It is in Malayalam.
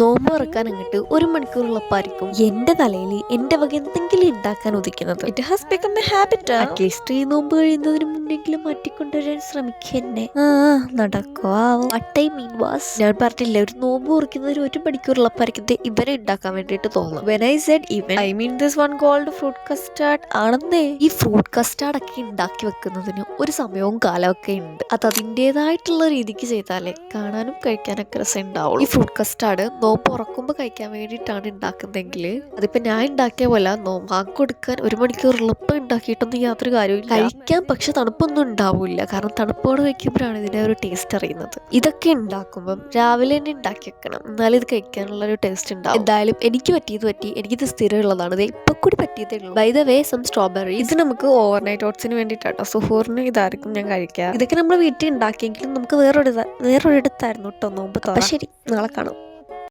നോമ്പ് തുറക്കാൻ അങ്ങോട്ട് 1 മണിക്കൂറുള്ളപ്പായിരിക്കും എന്റെ തലയിൽ എന്റെ വക എന്തെങ്കിലും ഉണ്ടാക്കാൻ ഉദിക്കുന്നത്. It has become a habit now. At least ഈ നോമ്പ് കഴിയുന്നതിന് മുന്നെങ്കിലും മാറ്റിക്കൊണ്ടുവരാൻ ശ്രമിക്കന്നെ. നടക്കോ വട്ട് ഐ മീൻ വാസ്, ഞാൻ പറഞ്ഞില്ല ഒരു നോമ്പ് കുറിക്കുന്നതിന് 1 മണിക്കൂറുള്ളപ്പായിരിക്കും ഇവരെ ഉണ്ടാക്കാൻ വേണ്ടിയിട്ട് തോന്നും. When I said even, I mean this one called fruit custard. ആണെന്നേ. ഈ ഫ്രൂട്ട് കസ്റ്റാർഡ് ഒക്കെ ഉണ്ടാക്കി വെക്കുന്നതിന് ഒരു സമയവും കാലമൊക്കെ ഉണ്ട്. അത് അതിൻ്റെതായിട്ടുള്ള രീതിക്ക് ചെയ്താലേ കാണാനും കഴിക്കാനൊക്കെ രസം ഉണ്ടാവുള്ളൂ. ഈ ഫ്രൂട്ട് കസ്റ്റാർഡ് നോമ്പ് ഉറക്കുമ്പോൾ കഴിക്കാൻ വേണ്ടിയിട്ടാണ് ഉണ്ടാക്കുന്നതെങ്കിൽ അതിപ്പോൾ ഞാൻ ഉണ്ടാക്കിയ പോലെ നോമ്പാക്ക് കൊടുക്കാൻ 1 മണിക്കൂറുള്ളപ്പോൾ ഉണ്ടാക്കിയിട്ടൊന്നും യാതൊരു കാര്യവും കഴിക്കാൻ. പക്ഷെ തണുപ്പൊന്നും ഉണ്ടാവില്ല, കാരണം തണുപ്പോട് വയ്ക്കുമ്പോഴാണ് ഇതിൻ്റെ ഒരു ടേസ്റ്റ് അറിയുന്നത്. ഇതൊക്കെ ഉണ്ടാക്കുമ്പം രാവിലെ തന്നെ ഉണ്ടാക്കി വെക്കണം, എന്നാലും ഇത് കഴിക്കാനുള്ള ഒരു ടേസ്റ്റ് ഉണ്ടാവും. എന്തായാലും എനിക്ക് പറ്റിയത് പറ്റി, എനിക്കിത് സ്ഥിരമുള്ളതാണ്. ഇത് ഇപ്പം കൂടി പറ്റിയതേ ഉള്ളൂ. By the way some strawberry. ഇത് നമുക്ക് ഓവർനൈറ്റ് ഓട്സിന് വേണ്ടിയിട്ടാട്ടോ. സുഹൂറിന് ഇതായിരിക്കും ഞാൻ കഴിക്കുക. ഇതൊക്കെ നമ്മൾ വീട്ടിൽ ഉണ്ടാക്കിയെങ്കിലും നമുക്ക് വേറൊരിടത്തായിരുന്നു കേട്ടോ നോമ്പ്. ശരി, നാളെ കാണാം.